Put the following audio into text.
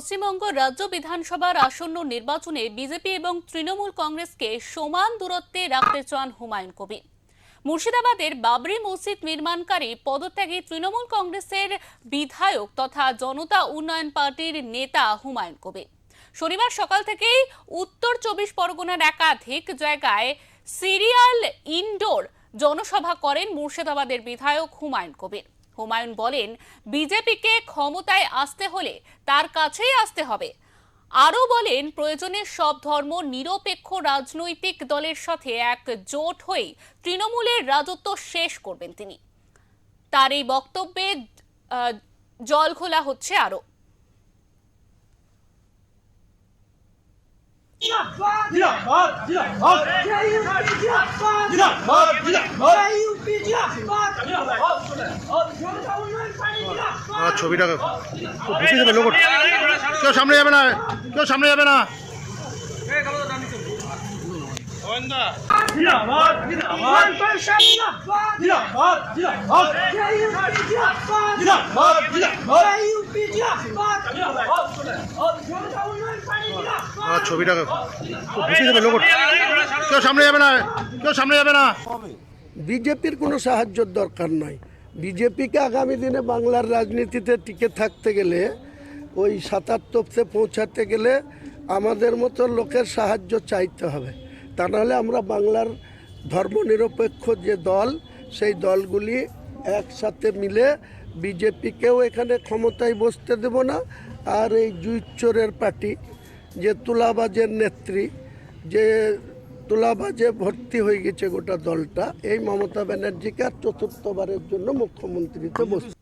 পশ্চিমবঙ্গ রাজ্য বিধানসভার আসন্ন নির্বাচনে বিজেপি এবং তৃণমূল কংগ্রেসকে সমান দূরত্বে রাখতে চান হুমায়ুন কবির। মুর্শিদাবাদের বাবরি মসজিদ নির্মাণকারী পদত্যাগী তৃণমূল কংগ্রেসের বিধায়ক তথা জনতা উন্নয়ন পার্টির নেতা হুমায়ুন কবির শনিবার সকাল থেকেই উত্তর 24 পরগনার একাধিক জায়গায় সিরিয়াল ইনডোর জনসভা করেন মুর্শিদাবাদের বিধায়ক হুমায়ুন কবির। হুমায়ুন বলেন, বিজেপিকে ক্ষমতায় আসতে হলে তার কাছেই আসতে হবে। আরও বলেন, প্রয়োজনে সব ধর্ম নিরপেক্ষ রাজনৈতিক দলের সাথে এক জোট হয়ে তৃণমূলের রাজত্ব শেষ করবেন তিনি। তার এই বক্তব্যে জল খোলা হচ্ছে আরও। ছবিটা ঢুকে যাবে, লোক কেউ সামনে যাবে না, কেউ সামনে যাবে না। ছবিটা ঢুকে যাবে, লোক কেউ সামনে যাবে না, কেউ সামনে যাবে না। বিজেপির কোনো সাহায্যের দরকার নয়। বিজেপিকে আগামী দিনে বাংলার রাজনীতিতে টিকে থাকতে গেলে, ওই 77-তে পৌঁছাতে গেলে আমাদের মতো লোকের সাহায্য চাইতে হবে। তা নাহলে আমরা বাংলার ধর্মনিরপেক্ষ যে দল, সেই দলগুলি একসাথে মিলে বিজেপিকেও এখানে ক্ষমতায় বসতে দেব না। আর এই জুইচোরের পার্টি, যে তুলাবাজের নেত্রী, যে তুলাবাজে ভর্তি হয়ে গেছে গোটা দলটা, এই মমতা ব্যানার্জিকে আর চতুর্থবারের জন্য মুখ্যমন্ত্রীতে বসতে